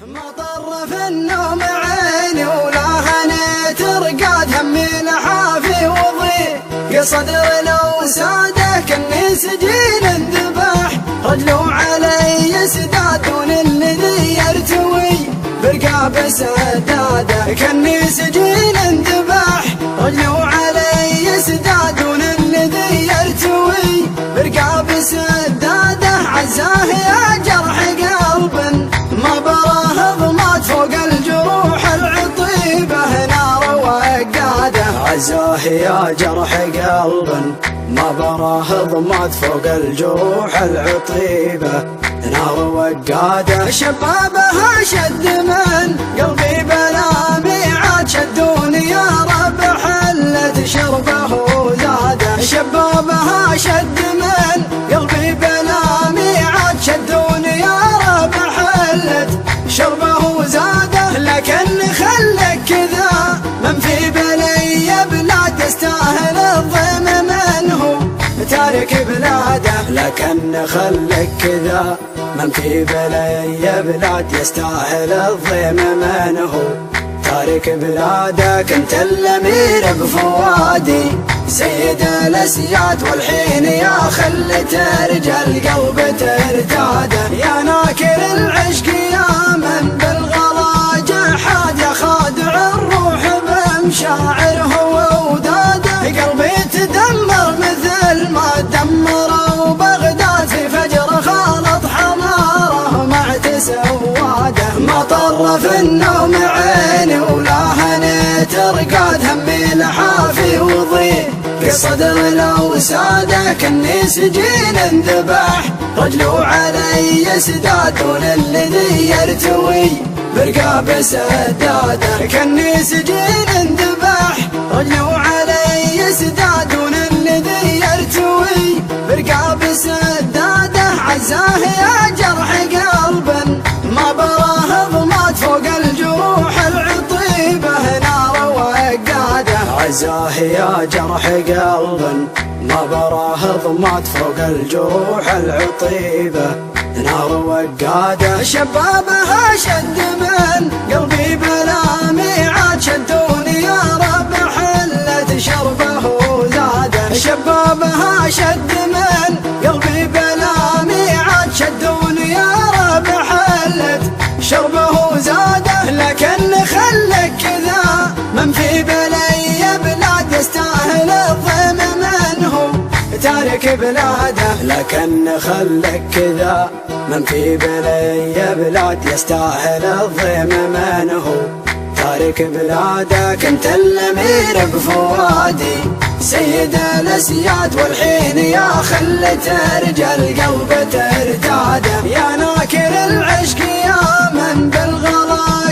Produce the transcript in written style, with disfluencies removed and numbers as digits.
مطر في النوم عيني ولا هنيت رقاد همي لحافي وضيق صدر لو ساده كني سجين انذبح رجلو علي سدادون الذي يرتوي برقاب سداده كني سجين انذبح رجلو علي سدادون الذي يرتوي برقاب سداده عزاه يا جرح قلب ما براه ضمات فوق الجروح العطيبه نار وقاده عزاه يا جرح قلب ما براه ضمات فوق الجروح العطيبه نار وقاده شبابها شد من قلبي بلا ميعاد شدوني يا رب حلت شربه زاده شبابها شد من قلبي بلا ميعاد شدوني يا رب حلت شربه زاده لكن خلك كذا من في بلي بلاد يستاهل الضيم منه تارك بلاده لكن خلك كذا من في بلي بلاد يستاهل الضيم منه تارك بلاده كنت الامير بفوادي سيد الاسياد والحين يا خل ترجى القلب ترتاده يا ناكر العشق يا من بالغلا جحاد يا خادع الروح بمشاعره ووداده قلبي تدمر مثل ما دمروا بغداد في فجر خالط حماره مع تسواده مطر في النوم عيني ولا هنيت رقاد همي لحافي وضيق صدر لو ساده كني سجين انذبح رجلو علي سدادون الذي يرتوي برقاب سداده كني سجين انذبح رجلو علي سدادون الذي يرتوي برقاب سداده عزاه يا جرح قلب ما براه ضمات فوق الجروح العطيبه نار وقاده عزاه يا جرح قلب ما براه ضمات فوق الجروح العطيبه نار وقاده شبابها شد من قلبي بلا ميعاد شدوني يا رب حلت شربه زاده شبابها شد من قلبي بلا ميعاد شدوني يا رب حلت شربه زاده لكن خلك كذا من في بلي بلاد يستاهل الضيم منه تارك بلاده لكن خلك كذا من في بلي بلاد يستاهل الضيم منه تارك بلاده كنت الامير بفوادي سيد الاسياد والحين يا خل ترجى القلب ترتاده يا ناكر العشق يا من بالغلا